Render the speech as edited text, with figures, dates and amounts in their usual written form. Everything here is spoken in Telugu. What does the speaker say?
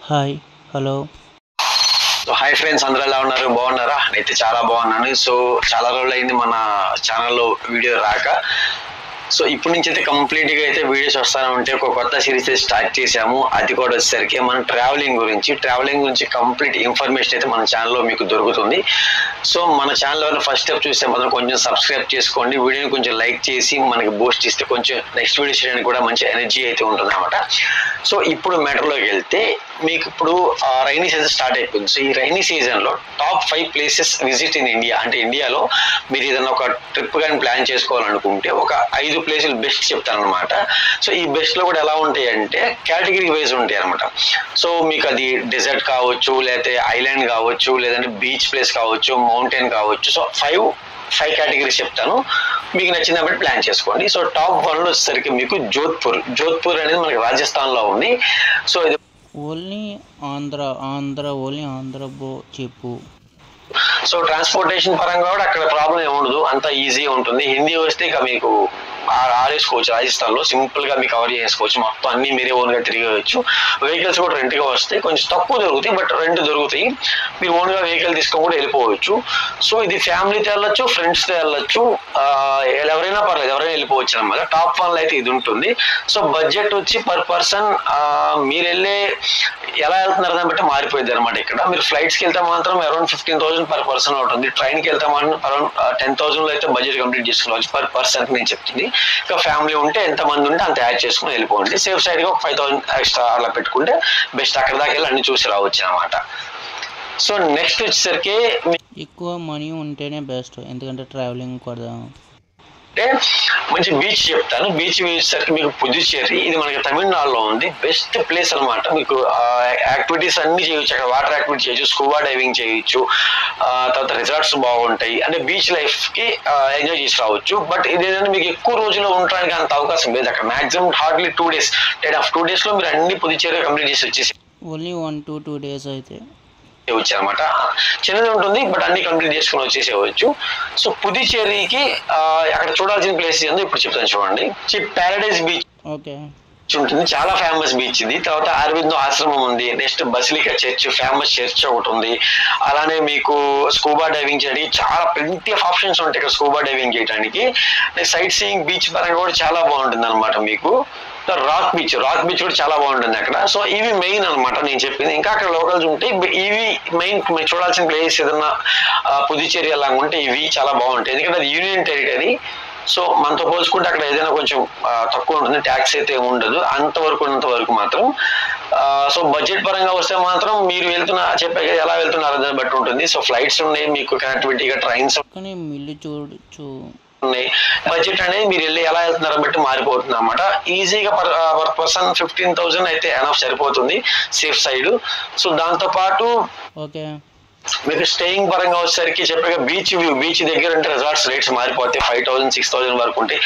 Hi hello so hi friends, అందరూ ఎలా ఉన్నారు? బాగున్నారా? నేనైతే చాలా బాగున్నాను. సో చాలా రోజులు అయింది మన ఛానల్లో వీడియో రాక. సో ఇప్పటి నుంచి అయితే కంప్లీట్గా అయితే వీడియోస్ వస్తానే ఉంటాయి. ఒక కొత్త సిరీస్ స్టార్ట్ చేసాము. అది కూడా వచ్చేసరికి మన ట్రావెలింగ్ గురించి కంప్లీట్ ఇన్ఫర్మేషన్ అయితే మన ఛానల్లో మీకు దొరుకుతుంది. సో మన ఛానల్ ఫస్ట్ స్టెప్ చూస్తే మాత్రం కొంచెం సబ్స్క్రైబ్ చేసుకోండి, వీడియోని కొంచెం లైక్ చేసి మనకి బూస్ట్ ఇస్తే కొంచెం నెక్స్ట్ వీడియో చేయడానికి కూడా మంచి ఎనర్జీ అయితే ఉంటుంది అనమాట. సో ఇప్పుడు మ్యాటర్లోకి వెళ్తే, మీకు ఇప్పుడు రైనీ సీజన్ స్టార్ట్ అయిపోయింది. సో ఈ రైనీ సీజన్లో top 5 places visit in India, అంటే ఇండియాలో మీరు ఏదైనా ఒక ట్రిప్ కానీ ప్లాన్ చేసుకోవాలనుకుంటే ఒక 5 ప్లేసులు బెస్ట్ చెప్తాను అనమాట. సో ఈ బెస్ట్లో కూడా ఎలా ఉంటాయి అంటే కేటగిరీ వైజ్ ఉంటాయి అనమాట. సో మీకు అది డెజర్ట్ కావచ్చు, లేకపోతే ఐలాండ్ కావచ్చు, లేదంటే బీచ్ ప్లేస్ కావచ్చు, మౌంటైన్ కావచ్చు. సో ఫైవ్ కేటగిరీస్ చెప్తాను, మీకు నచ్చిన బట్టి ప్లాన్ చేసుకోండి. సో టాప్ 1లో వచ్చేసరికి మీకు జోధ్పూర్ అనేది మనకి రాజస్థాన్లో ఉంది. సో ఇది ఓన్లీ ఆంధ్ర చెప్పు. సో ట్రాన్స్పోర్టేషన్ పరంగా కూడా అక్కడ ప్రాబ్లం ఏమి ఉండదు, అంత ఈజీ ఉంటుంది. హిందీ వస్తే ఇక మీకు ఆడేసుకోవచ్చు. రాజస్థాన్లో సింపుల్గా మీకు కవర్ చేసుకోవచ్చు, మొత్తం అన్ని మీరే ఓన్గా తిరిగవచ్చు. వెహికల్స్ కూడా రెంట్గా వస్తాయి, కొంచెం తక్కువ దొరుకుతాయి, బట్ రెంట్ దొరుకుతాయి. మీరు ఓన్గా వెహికల్ తీసుకొని కూడా వెళ్ళిపోవచ్చు. సో ఇది ఫ్యామిలీతో వెళ్ళొచ్చు, ఫ్రెండ్స్తో వెళ్ళొచ్చు, ఎవరైనా పర్లేదు, ఎవరైనా వెళ్ళిపోవచ్చు అనమాట. టాప్ 1లో అయితే ఇది ఉంటుంది. సో బడ్జెట్ వచ్చి పర్ పర్సన్ మీరు వెళ్ళే ఎలా వెళ్తున్నారు దాన్ని బట్టి మారిపోయింది అనమాట. ఇక్కడ మీరు ఫ్లైట్స్కి వెళ్తే మాత్రం అరౌండ్ 15,000 పర్ పర్సన్ అవుతుంది. ట్రైన్కి వెళ్తే మాత్రం అరౌండ్ 10,000లో అయితే బడ్జెట్ కంప్లీట్ చేసుకోవచ్చు పర్ పర్సన్ నేను చెప్తుంది. ఇంకా ఫ్యామిలీ ఉంటే ఎంతమంది ఉంటే అంత యాడ్ చేసుకుని వెళ్ళిపోండి. సేఫ్ సైడ్గా ఒక 5,000 ఎక్స్ట్రా అలా పెట్టుకుంటే బెస్ట్. అక్కడ దాకా వెళ్ళి అన్ని చూసి రావచ్చు అనమాట. సో నెక్స్ట్ వచ్చేసరికి ఎక్కువ మనీ ఉంటేనే బెస్ట్, ఎందుకంటే ట్రావెలింగ్ కూడా. అంటే మంచి బీచ్ చెప్తాను. బీచ్ వచ్చేసరికి మీకు పుదుచ్చేరి, ఇది మనకి తమిళనాడులో ఉంది. బెస్ట్ ప్లేస్ అనమాట. మీకు యాక్టివిటీస్ అన్ని చేయొచ్చు అక్కడ. వాటర్ యాక్టివిటీ చేయొచ్చు, స్కూబా డైవింగ్ చేయొచ్చు, తర్వాత రిసార్ట్స్ బాగుంటాయి. అంటే బీచ్ లైఫ్ కి ఎంజాయ్ చేసి రావచ్చు. బట్ ఇదేంటంటే మీకు ఎక్కువ రోజులు ఉండడానికి అంత అవకాశం లేదు అక్కడ. మాక్సిమం హార్డ్లీ 2 days, 2 days లో మీరు అన్ని పుదుచ్చేరి కంప్లీట్ చేసి వచ్చేసి ఓన్లీ 1 to 2 days అయితే వచ్చారనమాట. చిన్నది ఉంటుంది, బట్ అన్ని కంప్లీట్ చేసుకుని వచ్చేసేవచ్చు. సో పుదుచ్చేరికి అక్కడ చూడాల్సిన ప్లేస్ ఏందో ఇప్పుడు చెప్తాను చూడండి. ప్యారడైజ్ బీచ్ ఓకే ఉంటుంది, చాలా ఫేమస్ బీచ్ ఇది. తర్వాత అరవిందో ఆశ్రమం ఉంది. Next basilica church, famous church ఒకటి ఉంది. అలానే మీకు స్కూబా డైవింగ్ చేయడానికి చాలా ప్lenty ఆఫ్ ఆప్షన్స్ ఉంటాయి ఇక్కడ స్కూబా డైవింగ్ చేయడానికి. సైట్ సీయింగ్ బీచ్ పరంగా కూడా చాలా బాగుంటుంది అనమాట. మీకు రాక్ బీచ్ కూడా చాలా బాగుంటుంది అక్కడ. సో ఇవి మెయిన్ అనమాట నేను చెప్పింది. ఇంకా అక్కడ లోకల్స్ ఉంటాయి, ఇవి మెయిన్ మీరు చూడాల్సిన ప్లేస్. ఏదన్నా పుదుచ్చేరి అలా ఉంటే ఇవి చాలా బాగుంటాయి, ఎందుకంటే అది యూనియన్ టెరిటరీ. సో మనతో పోల్చుకుంటే అక్కడ ఏదైనా కొంచెం తక్కువ ఉంటుంది, ట్యాక్స్ అయితే ఉండదు అంతవరకు మాత్రం. సో బడ్జెట్ పరంగా వస్తే మాత్రం మీరు చెప్పే ఎలా వెళ్తున్నారు దాన్ని బట్టి ఉంటుంది. సో ఫ్లైట్స్ ఉన్నాయి, మీకు కనెక్టివిటీగా ట్రైన్స్ చూడొచ్చు ఉన్నాయి. బడ్జెట్ అనేది మీరు వెళ్ళి ఎలా వెళ్తున్నారో బట్టి మారిపోతుంది అనమాట. ఈజీగా పర్ పర్సన్ 15,000 అయితే ఎనఫ్ సరిపోతుంది సేఫ్ సైడ్. సో దాంతో పాటు ఓకే మీకు స్టేయింగ్ పరంగా వచ్చేసరికి చెప్పగా బీచ్ దగ్గర అంటే రిసార్ట్స్ రేట్స్ మారిపోతాయి. 5,000 6,000 వరకు ఉంటాయి.